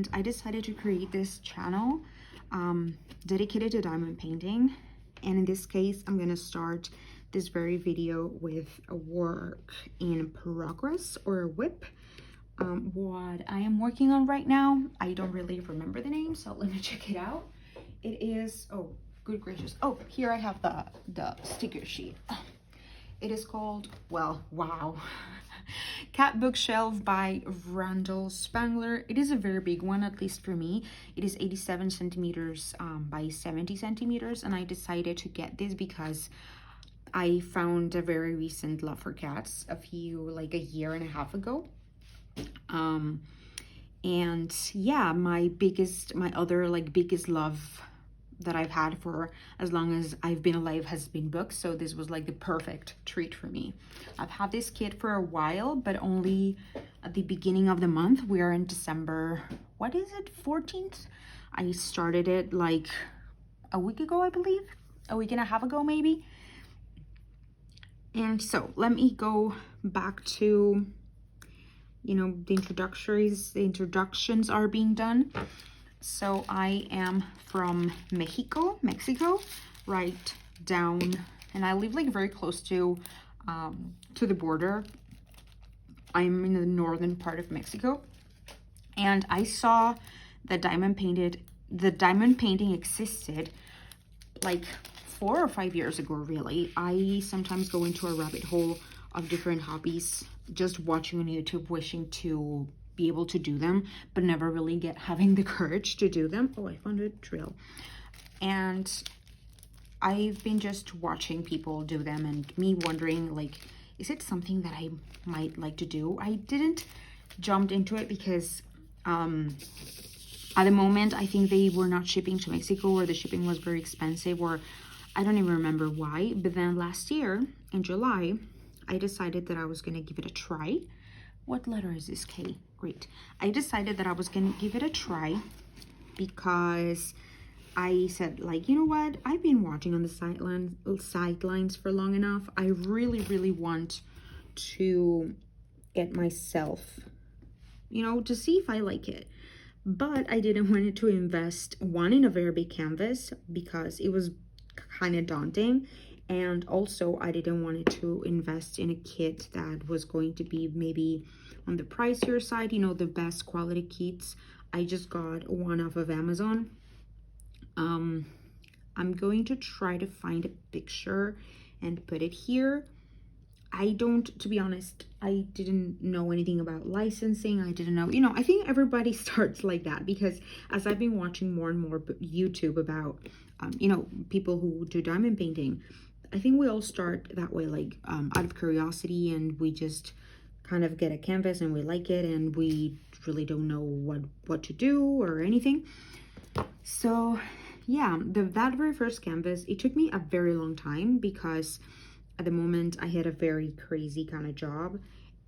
and I decided to create this channel dedicated to diamond painting. And in this case, I'm gonna start this very video with a work in progress, or a WIP. What I am working on right now, I don't really remember the name, so let me check it out. It is, oh good gracious, oh, here I have the sticker sheet. It is called, well, wow, Cat Bookshelf by Randall Spangler. It is a very big one, at least for me. It is 87 centimeters by 70 centimeters, and I decided to get this because I found a very recent love for cats like a year and a half ago. And yeah, my other biggest love that I've had for as long as I've been alive has been books, so this was like the perfect treat for me. I've had this kit for a while, but only at the beginning of the month. We are in December, what is it, 14th? I started it like a week ago, I believe, a week and a half ago maybe. And so let me go back to, you know, the introductions are being done. So I am from Mexico, right down, and I live like very close to the border. I'm in the northern part of Mexico, and I saw that diamond painting existed like 4 or 5 years ago, really. I sometimes go into a rabbit hole of different hobbies, just watching on YouTube, wishing to be able to do them, but never really having the courage to do them. Oh, I found a drill. And I've been just watching people do them and me wondering, like, is it something that I might like to do? I didn't jump into it because at the moment I think they were not shipping to Mexico, or the shipping was very expensive, or I don't even remember why. But then last year in July, I decided that I was going to give it a try. What letter is this? K? Great. I decided that I was going to give it a try because I said, like, you know what? I've been watching on the sidelines for long enough. I really want to get myself, you know, to see if I like it. But I didn't want to invest, one, in a very big canvas because it was kind of daunting. And also I didn't want to invest in a kit that was going to be maybe on the pricier side, you know, the best quality kits. I just got one off of Amazon. I'm going to try to find a picture and put it here. To be honest, I didn't know anything about licensing. I didn't know, you know, I think everybody starts like that because as I've been watching more and more YouTube about, you know, people who do diamond painting, I think we all start that way, like out of curiosity, and we just kind of get a canvas and we like it and we really don't know what to do or anything. So yeah, that very first canvas, it took me a very long time because at the moment I had a very crazy kind of job,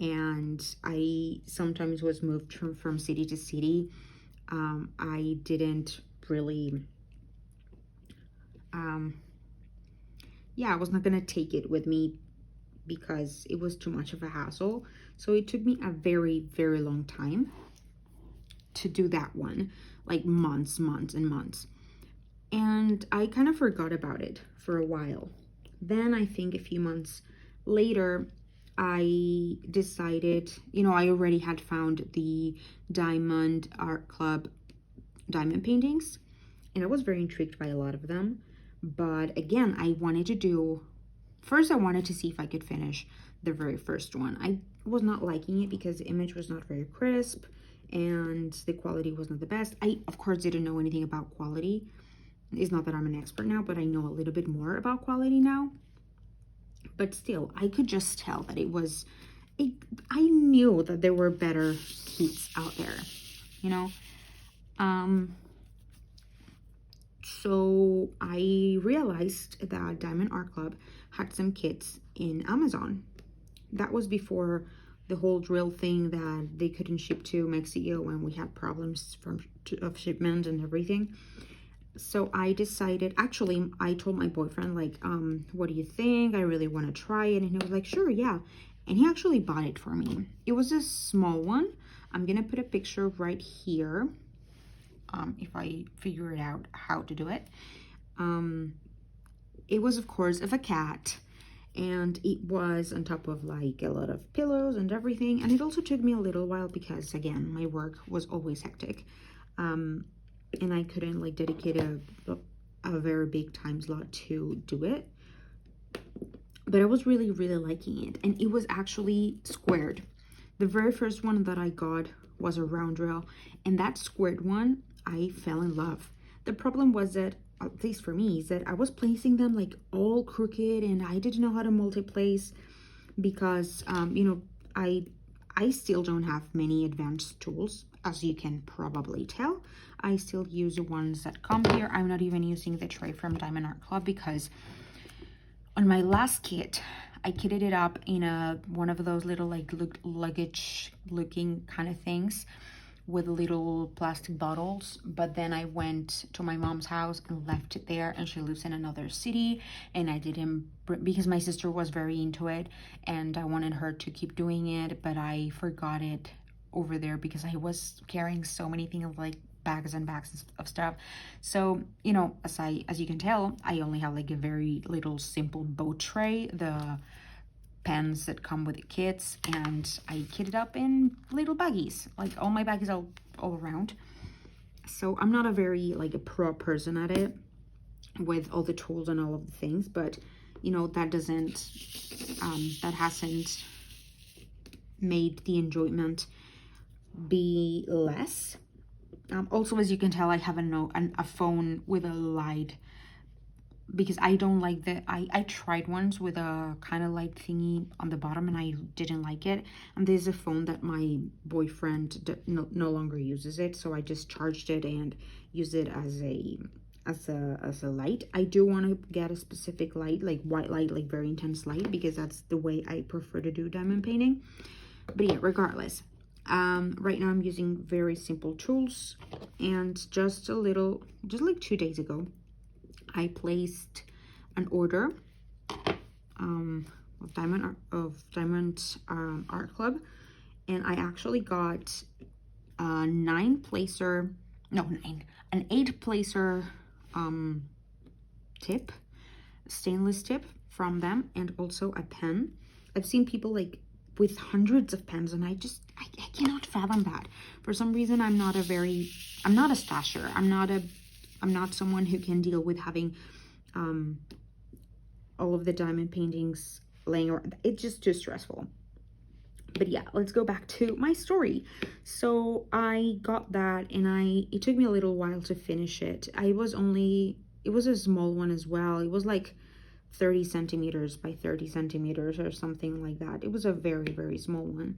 and I sometimes was moved from city to city. I didn't really yeah, I was not gonna take it with me because it was too much of a hassle. So it took me a very long time to do that one, like months and months. And I kind of forgot about it for a while. Then I think a few months later, I decided, you know, I already had found the Diamond Art Club diamond paintings, and I was very intrigued by a lot of them. But again, I wanted to see if I could finish the very first one. I was not liking it because the image was not very crisp and the quality was not the best. I, of course, didn't know anything about quality. It's not that I'm an expert now, but I know a little bit more about quality now. But still, I could just tell that I knew that there were better kits out there, you know? So I realized that Diamond Art Club had some kits in Amazon. That was before the whole drill thing that they couldn't ship to Mexico and we had problems of shipment and everything. So I decided, actually, I told my boyfriend, like, what do you think? I really want to try it. And he was like, sure, yeah. And he actually bought it for me. It was a small one. I'm going to put a picture right here. if I figure it out how to do it. It was, of course, of a cat, and it was on top of like a lot of pillows and everything. And it also took me a little while because, again, my work was always hectic, and I couldn't like dedicate a very big time slot to do it. But I was really, really liking it, and it was actually squared. The very first one that I got was a round rail, and that squared one, I fell in love. The problem was that, at least for me, is that I was placing them like all crooked, and I didn't know how to multi-place because, you know, I still don't have many advanced tools, as you can probably tell. I still use the ones that come here. I'm not even using the tray from Diamond Art Club because on my last kit, I kitted it up in one of those little like luggage looking kind of things with little plastic bottles. But then I went to my mom's house and left it there, and she lives in another city, and I didn't, because my sister was very into it and I wanted her to keep doing it, but I forgot it over there because I was carrying so many things, like bags and bags of stuff. So, you know, as you can tell, I only have like a very little simple boat tray, the pens that come with the kits, and I kitted up in little baggies, like all my baggies all around. So I'm not a very like a pro person at it with all the tools and all of the things, but you know, that hasn't made the enjoyment be less. Also, as you can tell, I have a phone with a light, because I don't like I tried ones with a kind of light thingy on the bottom and I didn't like it. And there's a phone that my boyfriend no longer uses it, so I just charged it and use it as a light. I do want to get a specific light, like white light, like very intense light, because that's the way I prefer to do diamond painting. But yeah, regardless, right now I'm using very simple tools, and just like 2 days ago, I placed an order of Diamond Art Club, and I actually got an 8-placer tip, stainless tip from them, and also a pen. I've seen people like with hundreds of pens, and I cannot fathom that. For some reason, I'm not a stasher. I'm not someone who can deal with having all of the diamond paintings laying around. It's just too stressful. But yeah, let's go back to my story. So I got that, and it took me a little while to finish it. It was a small one as well. It was like 30 centimeters by 30 centimeters or something like that. It was a very, very small one.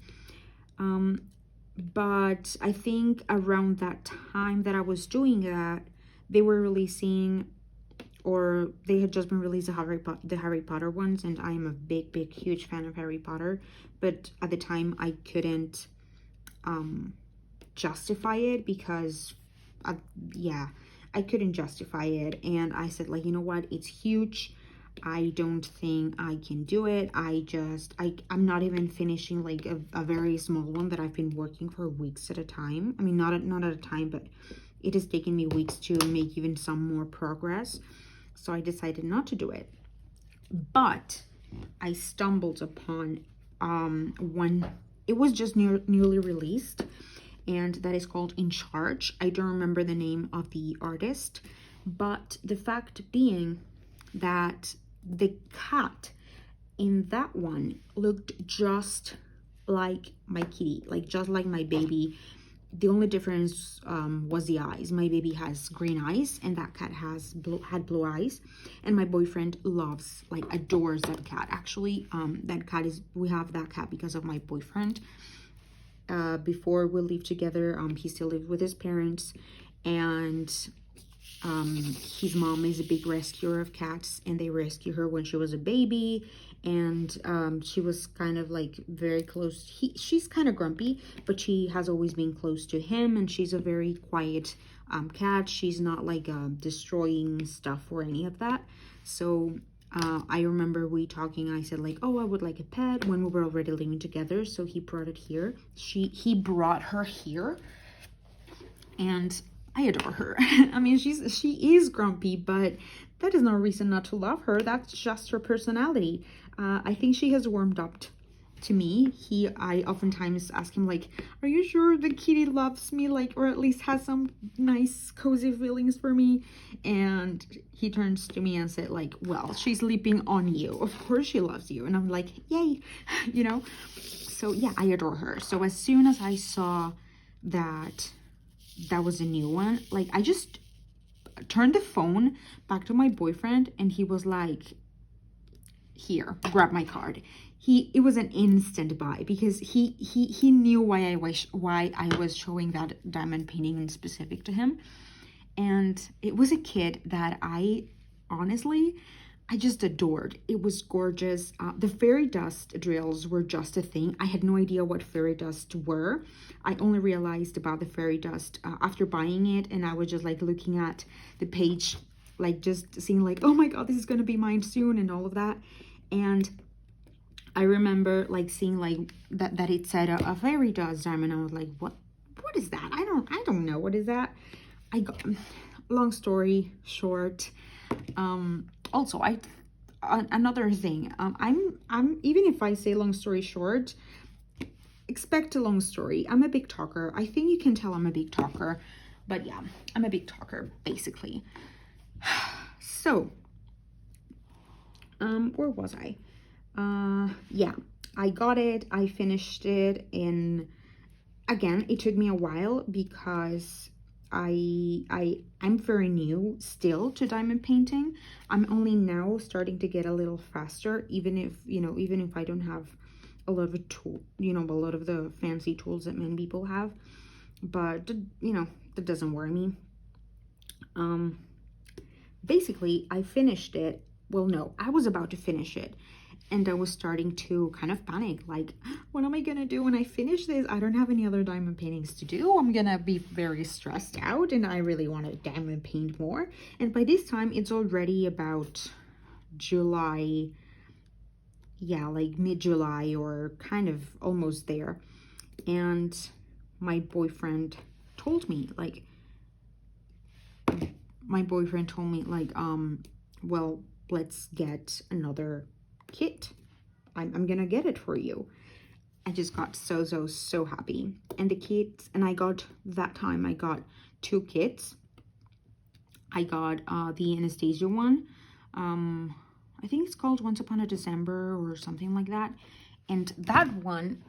But I think around that time that I was doing that, they were releasing, or they had just been released the Harry Potter ones, and I am a big, huge fan of Harry Potter. But at the time, I couldn't justify it because, I couldn't justify it. And I said, like, you know what? It's huge. I don't think I can do it. I'm not even finishing like a very small one that I've been working for weeks at a time. I mean, not at a time, but it has taken me weeks to make even some more progress. So I decided not to do it. But I stumbled upon one. It was just newly released, and that is called In Charge. I don't remember the name of the artist, but the fact being that the cat in that one looked just like my kitty, like just like my baby. The only difference was the eyes. My baby has green eyes, and that cat had blue eyes. And my boyfriend adores that cat. Actually, we have that cat because of my boyfriend. Before we lived together, he still lived with his parents, and his mom is a big rescuer of cats, and they rescued her when she was a baby. And she was kind of like very close. She's kind of grumpy, but she has always been close to him, and she's a very quiet cat. She's not like destroying stuff or any of that. So I remember we talking. I said like, oh, I would like a pet, when we were already living together. So he brought it here. He brought her here, and I adore her. I mean, she is grumpy, but that is no reason not to love her. That's just her personality. I think she has warmed up to me. I oftentimes ask him, like, are you sure the kitty loves me, like, or at least has some nice cozy feelings for me? And he turns to me and said, like, well, she's sleeping on you, of course she loves you. And I'm like, yay. You know, so yeah, I adore her. So as soon as I saw that was a new one, like, I just turned the phone back to my boyfriend, and he was like, here, grab my card. It was an instant buy, because he knew why I was showing that diamond painting in specific to him. And it was a kit that I just adored. It was gorgeous. The fairy dust drills were just a thing. I had no idea what fairy dust were. I only realized about the fairy dust after buying it, and I was just like looking at the page, like just seeing like, oh my god, this is gonna be mine soon, and all of that. And I remember like seeing like that it said a fairy dust diamond. I was like, what is that? I don't know, what is that? I got, long story short, also another thing, I'm even if I say long story short, expect a long story. I'm a big talker. I think you can tell I'm a big talker, but yeah, I'm a big talker basically. So where was I? Yeah, I got it. I finished it, and again, it took me a while because I'm very new still to diamond painting. I'm only now starting to get a little faster, even if I don't have a lot of a lot of the fancy tools that many people have. But that doesn't worry me. Basically, I finished it. Well, no, I was about to finish it, and I was starting to kind of panic, like, what am I gonna do when I finish this? I don't have any other diamond paintings to do. I'm gonna be very stressed out, and I really want to diamond paint more. And by this time, it's already about July. Yeah, like mid-July, or kind of almost there. And my boyfriend told me, like, well, let's get another kit. I'm gonna get it for you. I just got so happy. And the kits, and I got two kits. I got the Anastasia one. I think it's called Once Upon a December or something like that. And that one,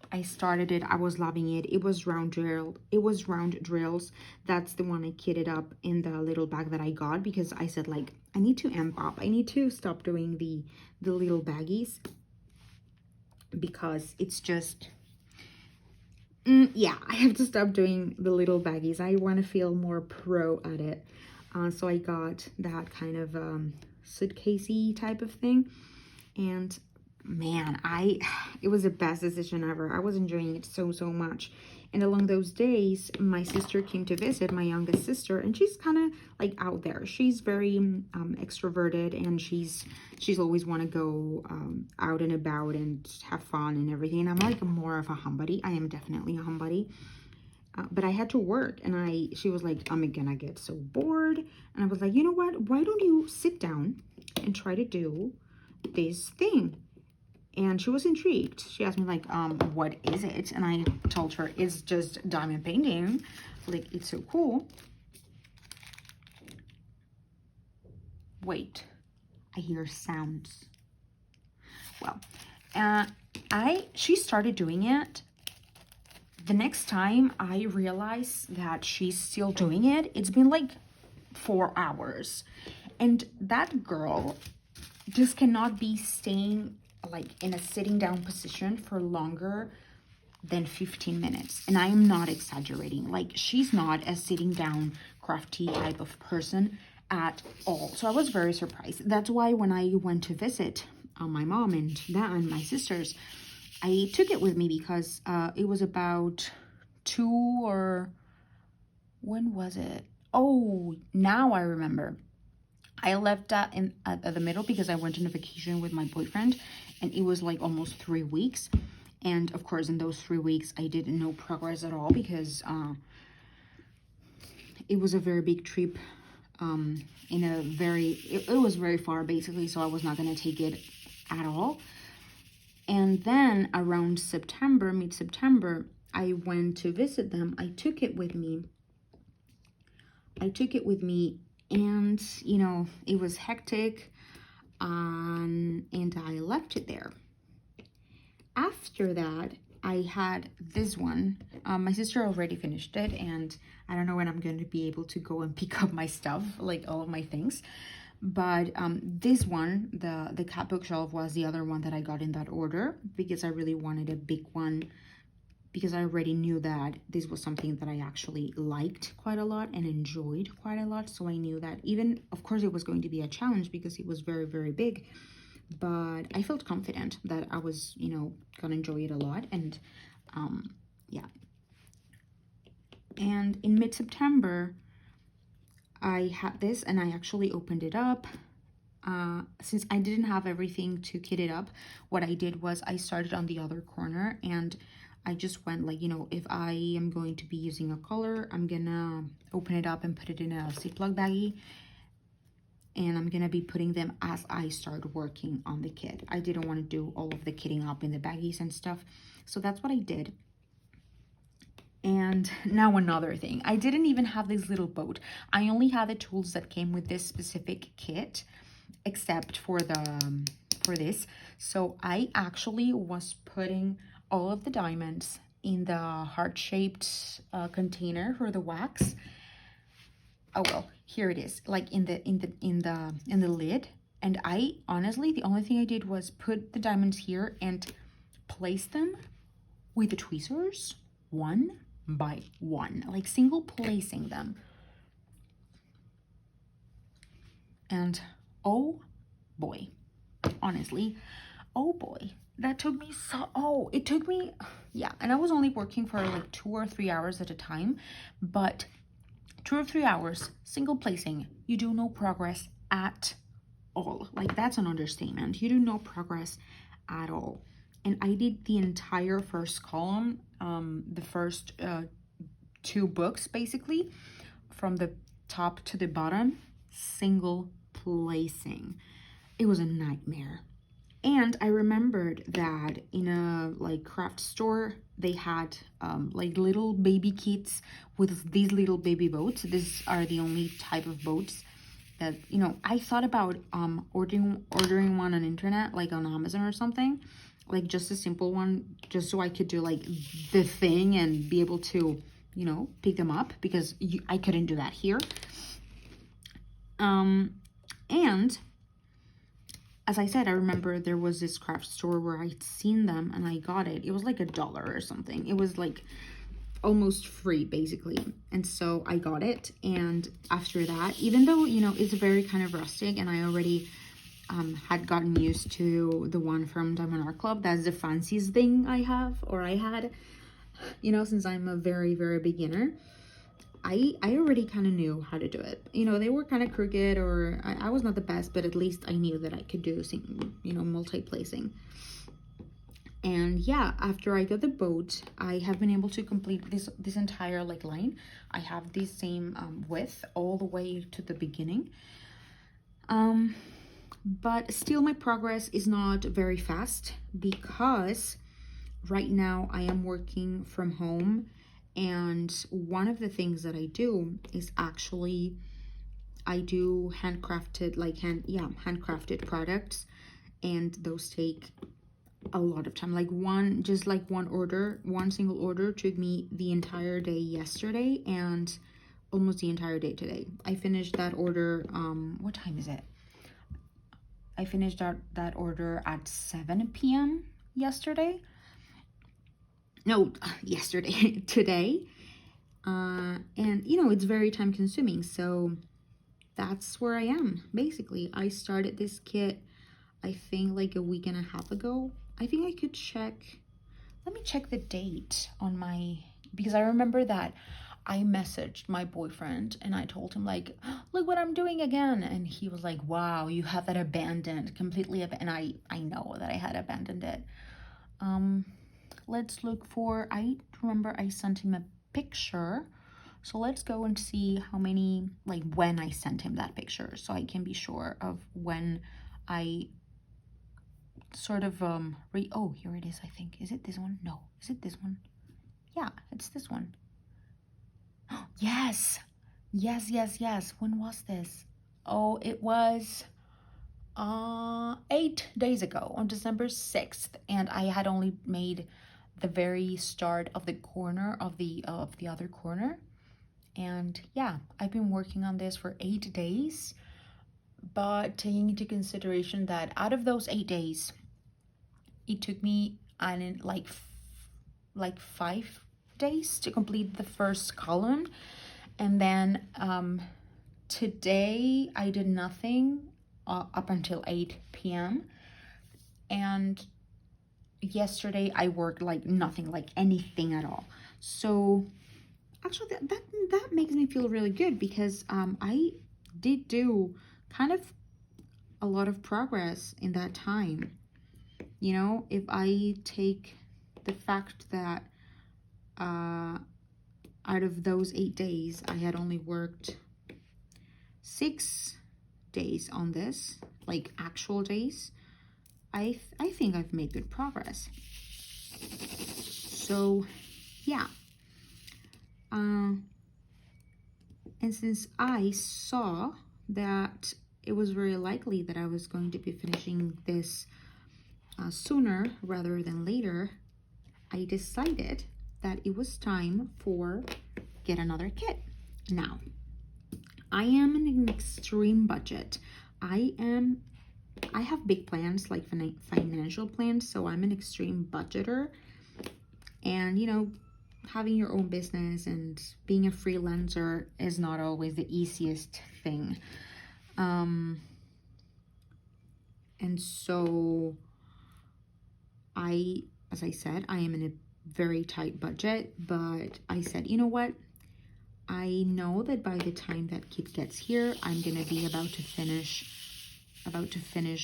I started it. I was loving it. It was round drills. That's the one I kitted up in the little bag that I got, because I said, like, I need to amp up. I need to stop doing the little baggies, because it's just yeah, I have to stop doing the little baggies. I want to feel more pro at it. So I got that kind of suitcasey type of thing, and man, it was the best decision ever. I was enjoying it so much. And along those days, my sister came to visit, my youngest sister, and she's kind of like out there. She's very extroverted, and she's always want to go out and about and have fun and everything. And I'm like more of a homebody. I am definitely a homebody. But I had to work, and she was like, I'm gonna get so bored. And I was like, you know what? Why don't you sit down and try to do this thing? And she was intrigued. She asked me, like, what is it? And I told her it's just diamond painting. Like, it's so cool. Wait, I hear sounds. Well, she started doing it. The next time I realized that she's still doing it, it's been like 4 hours. And that girl just cannot be staying like in a sitting down position for longer than 15 minutes. And I am not exaggerating. Like, she's not a sitting down crafty type of person at all. So I was very surprised. That's why when I went to visit my mom and my sisters, I took it with me, because it was about when was it? Oh, now I remember. I left that at the middle because I went on a vacation with my boyfriend, and it was like almost 3 weeks. And of course, in those 3 weeks, I did no progress at all, because it was a very big trip, in a very, it was very far basically, so I was not going to take it at all. And then around September, mid-September, I went to visit them. I took it with me, and you know, it was hectic, and I left it there. After that, I had this one. My sister already finished it, and I don't know when I'm going to be able to go and pick up my stuff, like all of my things. But this one, the cat bookshelf, was the other one that I got in that order, because I really wanted a big one, because I already knew that this was something that I actually liked quite a lot and enjoyed quite a lot. So I knew that, even, of course, it was going to be a challenge because it was very, very big, but I felt confident that I was, you know, gonna enjoy it a lot. And yeah. And in mid-September, I had this, and I actually opened it up. Since I didn't have everything to kit it up, what I did was I started on the other corner, and I just went like, you know, if I am going to be using a color, I'm gonna open it up and put it in a Ziploc baggie, and I'm gonna be putting them as I start working on the kit. I didn't want to do all of the kitting up in the baggies and stuff, so that's what I did. And now another thing, I didn't even have this little boat. I only had the tools that came with this specific kit, except for this. So I actually was putting all of the diamonds in the heart-shaped container for the wax. Oh well, here it is, like in the lid. And I honestly, the only thing I did was put the diamonds here and place them with the tweezers one by one, like single placing them. And oh boy, honestly, oh boy, that took me it took me, yeah, and I was only working for like 2 or 3 hours at a time, but 2 or 3 hours single placing, you do no progress at all. Like, that's an understatement. You do no progress at all. And I did the entire first column, the first 2 books basically, from the top to the bottom, single placing. It was a nightmare. And I remembered that in a like craft store, they had like little baby kits with these little baby boats. These are the only type of boats that, you know, I thought about ordering one on internet, like on Amazon or something, like just a simple one, just so I could do like the thing and be able to, you know, pick them up, because I couldn't do that here. And as I said, I remember there was this craft store where I'd seen them and I got it. It was like $1 or something. It was like almost free basically. And so I got it. And after that, even though, you know, it's very kind of rustic, and I already had gotten used to the one from Diamond Art Club, that's the fanciest thing I had, you know, since I'm a very, very beginner. I already kind of knew how to do it. You know, they were kind of crooked, or I was not the best, but at least I knew that I could do, you know, multi-placing. And yeah, after I got the boat, I have been able to complete this entire like line. I have the same width all the way to the beginning. But still my progress is not very fast, because right now I am working from home. And one of the things that I do is actually, I do handcrafted, like handcrafted products, and those take a lot of time. Like one single order took me the entire day yesterday and almost the entire day today. I finished that order, what time is it? I finished that order at 7 p.m. yesterday. No, yesterday, today. And, you know, it's very time consuming. So that's where I am, basically. I started this kit, I think, like a week and a half ago. I think I could check. Let me check the date on my, because I remember that I messaged my boyfriend and I told him, like, look what I'm doing again. And he was like, wow, you have that abandoned, completely abandoned. And I know that I had abandoned it. Let's look for, I remember I sent him a picture. So let's go and see how many, like when I sent him that picture, so I can be sure of when I sort of oh, here it is, I think. Is it this one? No. Is it this one? Yeah, it's this one. Yes. Yes. When was this? Oh, it was 8 days ago on December 6th, and I had only made the very start of the corner of the other corner. And yeah, I've been working on this for 8 days, but taking into consideration that out of those 8 days, it took me like 5 days to complete the first column. And then today I did nothing up until 8 p.m. and yesterday I worked like nothing, like anything at all. So actually that makes me feel really good, because I did do kind of a lot of progress in that time. You know, if I take the fact that out of those 8 days, I had only worked 6 days on this, like actual days, I think I've made good progress. So yeah. And since I saw that it was very likely that I was going to be finishing this sooner rather than later, I decided that it was time for get another kit. Now, I am in an extreme budget. I have big plans, like financial plans, so I'm an extreme budgeter. And, you know, having your own business and being a freelancer is not always the easiest thing. And so as I said, I am in a very tight budget, but I said, you know what? I know that by the time that kit gets here, I'm gonna be about to finish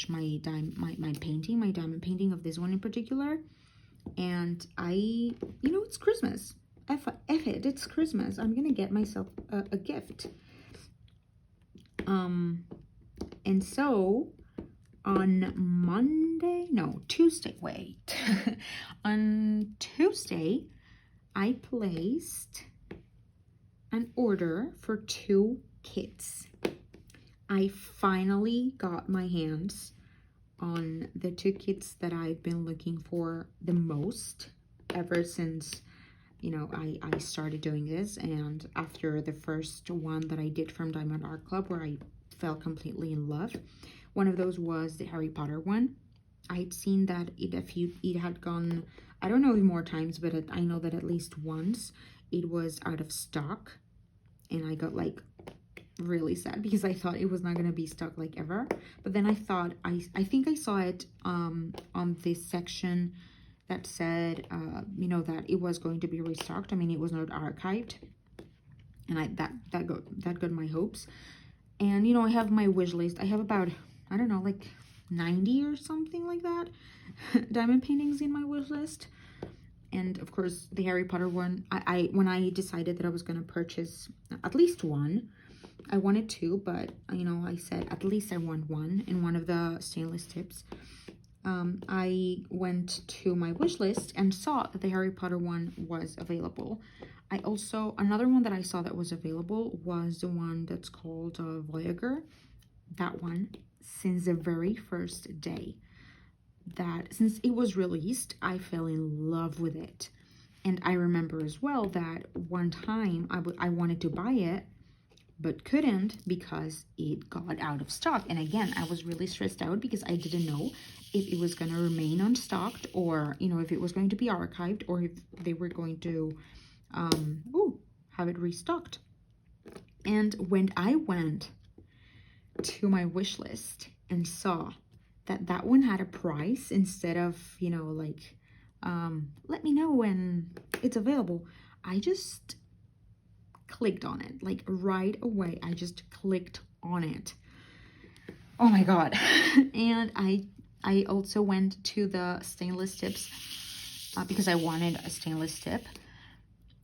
my diamond painting of this one in particular. And you know, it's Christmas. F it, it's Christmas. I'm gonna get myself a gift. And so on Tuesday, wait. On Tuesday, I placed an order for 2 kits. I finally got my hands on the 2 kits that I've been looking for the most ever since, you know, I started doing this. And after the first one that I did from Diamond Art Club, where I fell completely in love, one of those was the Harry Potter one. I'd seen that it had gone, I don't know if more times, but I know that at least once it was out of stock, and I got like really sad because I thought it was not going to be stock like ever. But then I thought, I think I saw it on this section that said, you know, that it was going to be restocked. I mean, it was not archived, and that got my hopes. And, you know, I have my wish list. I have about, I don't know, like 90 or something like that diamond paintings in my wish list. And of course the Harry Potter one, when I decided that I was going to purchase at least one, I wanted 2, but, you know, I said at least I want 1 in one of the stainless tips. I went to my wish list and saw that the Harry Potter one was available. I also, another one that I saw that was available was the one that's called Voyager. That one, since the very first day, since it was released, I fell in love with it. And I remember as well that one time I wanted to buy it, but couldn't because it got out of stock. And again, I was really stressed out because I didn't know if it was going to remain unstocked, or, you know, if it was going to be archived, or if they were going to have it restocked. And when I went to my wish list and saw that that one had a price instead of, you know, like, let me know when it's available, I just clicked on it, like right away. I just clicked on it. Oh my god. And I also went to the stainless tips because I wanted a stainless tip,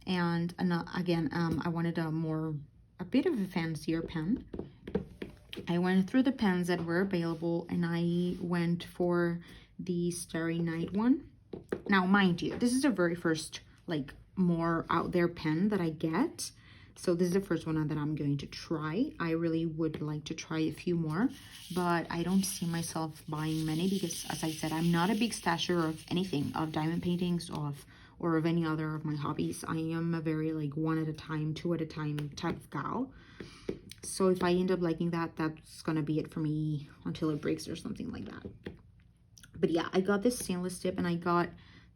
And again, I wanted a bit of a fancier pen. I went through the pens that were available, and I went for the Starry Night one. Now, mind you, this is the very first, like, more out there pen that I get. So this is the first one that I'm going to try. I really would like to try a few more, but I don't see myself buying many because, as I said, I'm not a big stasher of anything, of diamond paintings, or of any other of my hobbies. I am a very, like, one at a time, two at a time type of gal. So if I end up liking that, that's gonna be it for me until it breaks or something like that. But yeah, I got this stainless tip, and I got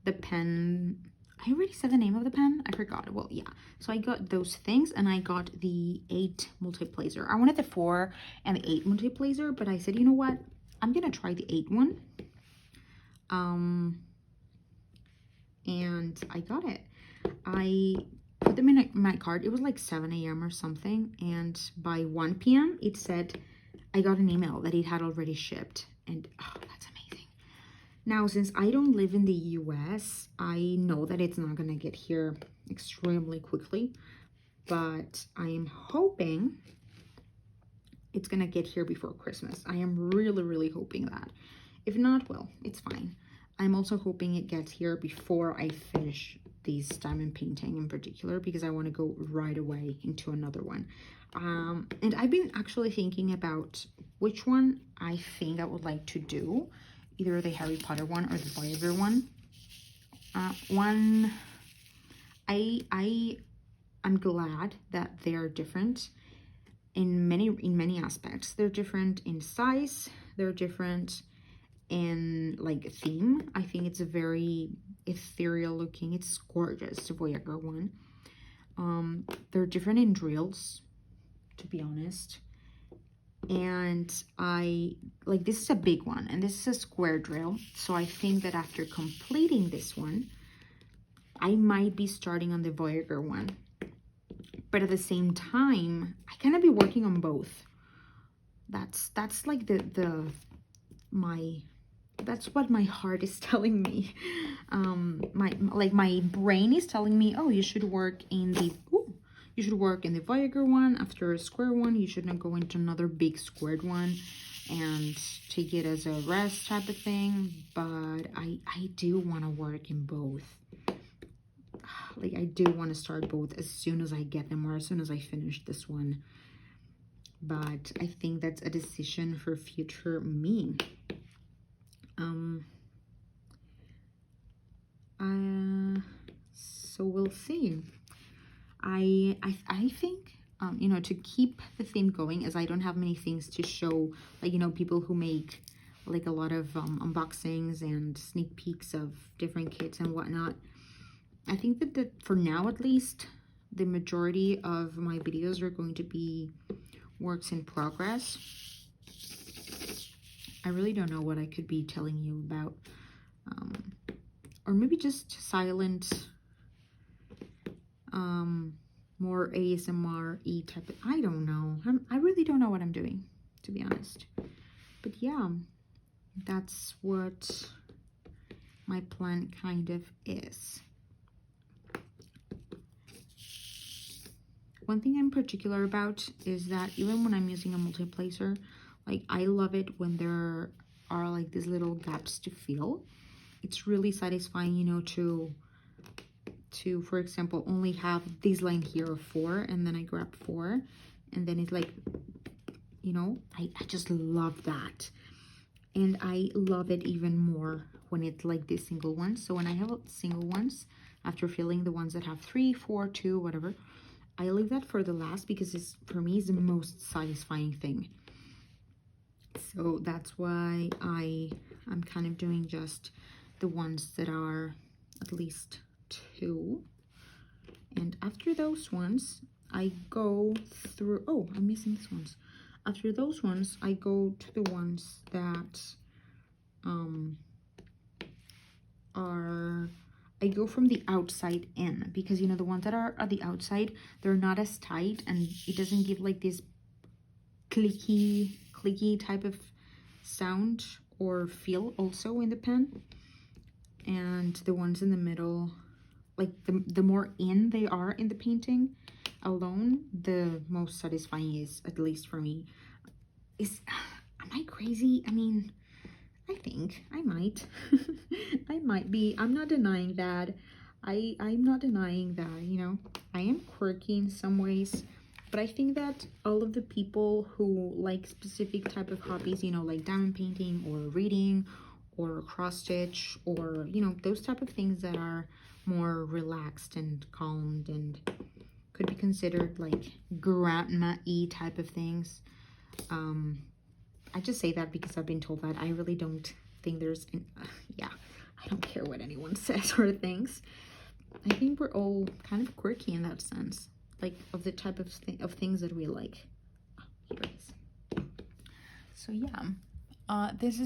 the pen. I already said the name of the pen. I forgot. Well, yeah. So I got those things, and I got the 8 multiplacer. I wanted the 4 and the 8 multiplacer, but I said, you know what? I'm gonna try the 8 one. And I got it. I put them in my cart. It was like 7 a.m. or something, and by 1 p.m. it said I got an email that it had already shipped, and oh, that's amazing. Now, since I don't live in the US, I know that it's not gonna get here extremely quickly, but I am hoping it's gonna get here before Christmas. I am really, really hoping that. If not, well, it's fine. I'm also hoping it gets here before I finish this diamond painting in particular, because I want to go right away into another one. And I've been actually thinking about which one I think I would like to do, either the Harry Potter one or the Voyager one. I'm glad that they are different in many aspects. They're different in size, they're different in, like, theme. I think it's a very ethereal looking. It's gorgeous, the Voyager one. They're different in drills, to be honest. And this is a big one, and this is a square drill. So I think that after completing this one, I might be starting on the Voyager one. But at the same time, I kind of be working on both. That's like that's what my heart is telling me. My brain is telling me, oh, you should work in the Voyager one. After a square one, you shouldn't go into another big squared one and take it as a rest type of thing. But I do want to work in both. Like, I do want to start both as soon as I get them, or as soon as I finish this one. But I think that's a decision for future me. So we'll see. I think, you know, to keep the theme going, as I don't have many things to show, like, you know, people who make like a lot of unboxings and sneak peeks of different kits and whatnot. I think that for now, at least, the majority of my videos are going to be works in progress. I really don't know what I could be telling you about. Or maybe just silent, more ASMR-y type of, I don't know. I really don't know what I'm doing, to be honest. But yeah, that's what my plan kind of is. One thing I'm particular about is that even when I'm using a multiplacer, like, I love it when there are like these little gaps to fill. It's really satisfying, you know, to for example, only have this line here of 4, and then I grab 4, and then it's like, you know, I just love that. And I love it even more when it's like these single ones. So when I have single ones, after filling the ones that have 3, 4, 2, whatever, I leave that for the last, because it's, for me, is the most satisfying thing. So that's why I'm kind of doing just the ones that are at least 2. And after those ones, I go through, oh, I'm missing these ones. After those ones, I go to the ones that I go from the outside in, because, you know, the ones that are at the outside, they're not as tight, and it doesn't give like this clicky type of sound or feel also in the pen. And the ones in the middle like the more in they are in the painting alone, the most satisfying is, at least for me. Am I crazy? I mean, I think I might. I might be. I'm not denying that. I'm not denying that, you know. I am quirky in some ways, but I think that all of the people who like specific type of hobbies, you know, like diamond painting or reading or cross stitch, or, you know, those type of things that are more relaxed and calmed and could be considered like grandma-y type of things. I just say that because I've been told that. I really don't think there's, yeah, I don't care what anyone says or thinks. I think we're all kind of quirky in that sense, like of the type of things that we like. Oh, here it is. So yeah, this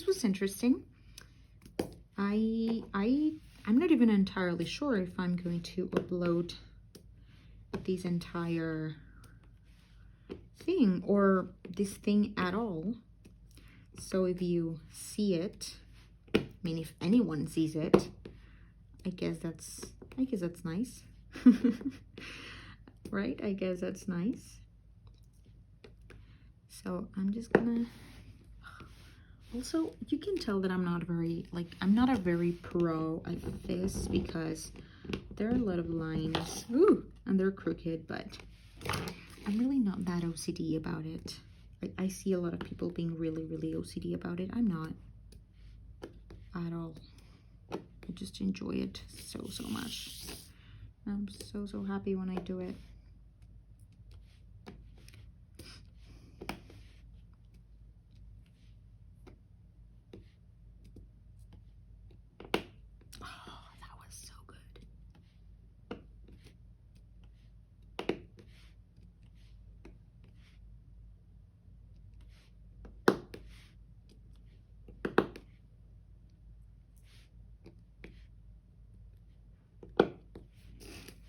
was interesting. I'm not even entirely sure if I'm going to upload this entire thing or this thing at all. So if you see it, I mean, if anyone sees it, I guess that's nice. Right? I guess that's nice. So I'm just gonna, also, you can tell that I'm not a very pro at this because there are a lot of lines. Ooh, and they're crooked, but I'm really not that OCD about it. Like, I see a lot of people being really, really OCD about it. I'm not at all. I just enjoy it so much. I'm so happy when I do it. Oh, that was so good.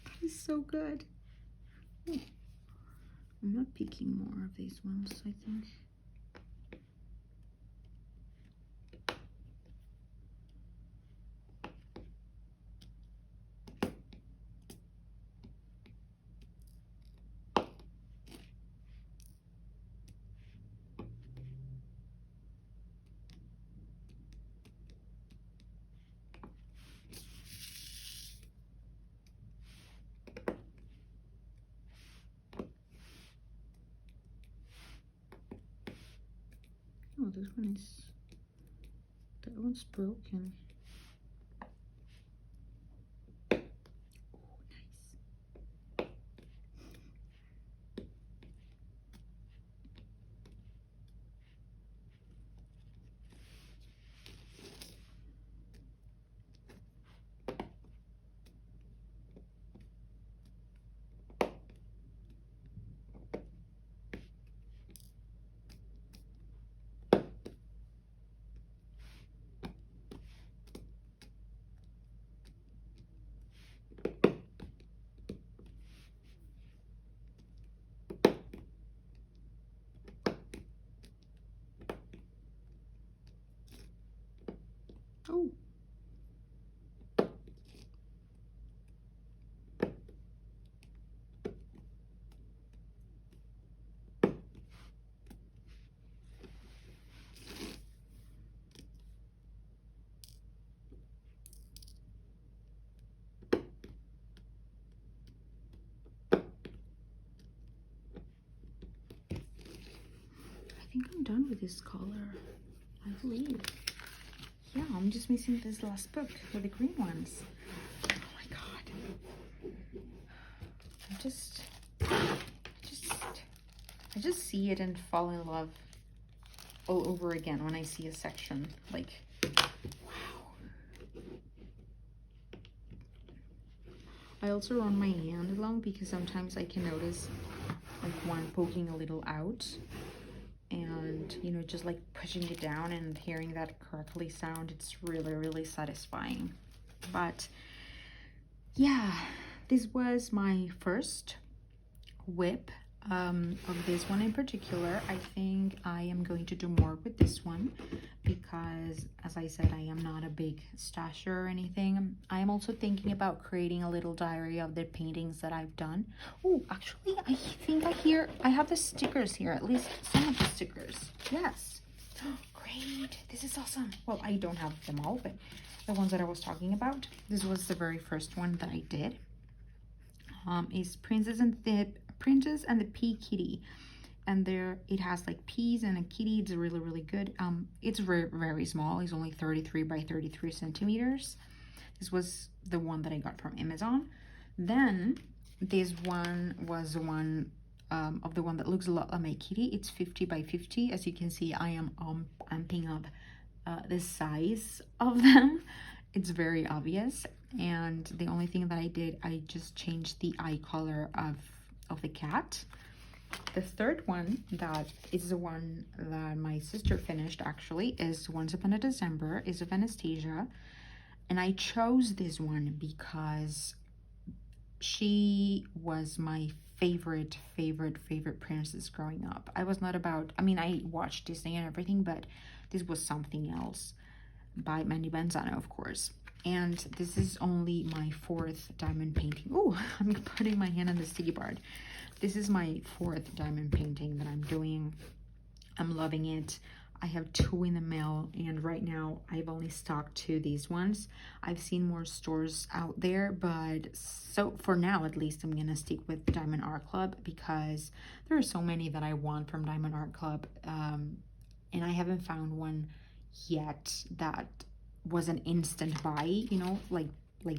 That is so good. Oh, I'm not picking more of these ones, I think. Oh, this one is, that one's broken. Oh, nice. Oh. I think I'm done with this color, I believe. Yeah, I'm just missing this last book with the green ones. Oh my god. I just see it and fall in love all over again when I see a section. Like, wow. I also run my hand along because sometimes I can notice like one poking a little out, and, you know, just like pushing it down and hearing that crackly sound. It's really satisfying. But yeah, this was my first WIP of this one in particular. I think I am going to do more with this one because, as I said, I am not a big stasher or anything. I am also thinking about creating a little diary of the paintings that I've done. Oh, actually, I think I have the stickers here, at least some of the stickers. Yes. Great. This is awesome. Well, I don't have them all, but the ones that I was talking about. This was the very first one that I did. Is Princess and the Pea Kitty. And there it has like peas and a kitty. It's really, really good. It's very, very small. It's only 33 by 33 centimeters. This was the one that I got from Amazon. Then this one was the one of the one that looks a lot like my kitty. It's 50 by 50. As you can see, I am amping up the size of them. It's very obvious. And the only thing that I did, I just changed the eye color of the cat. The third one, that is the one that my sister finished, actually, is Once Upon a December, is of Anastasia. And I chose this one because she was my favorite princess growing up. I was not about, I mean, I watched Disney and everything, but this was something else, by Mandy Banzano, of course. And this is only my 4th diamond painting. Oh, I'm putting my hand on the sticky board. This is my 4th diamond painting that I'm doing. I'm loving it. I have 2 in the mail, and right now I've only stocked 2 these ones. I've seen more stores out there, but so for now at least I'm gonna stick with Diamond Art Club because there are so many that I want from Diamond Art Club, and I haven't found one yet that was an instant buy, you know, like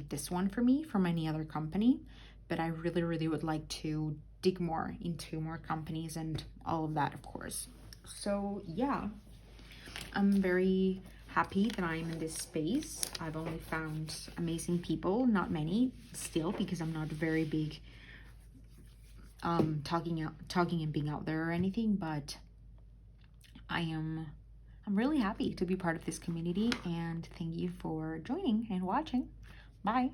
this one for me from any other company. But I really would like to dig more into more companies and all of that, of course. So yeah, I'm very happy that I'm in this space. I've only found amazing people, not many still, because I'm not very big talking and being out there or anything, but I'm really happy to be part of this community, and thank you for joining and watching. Bye.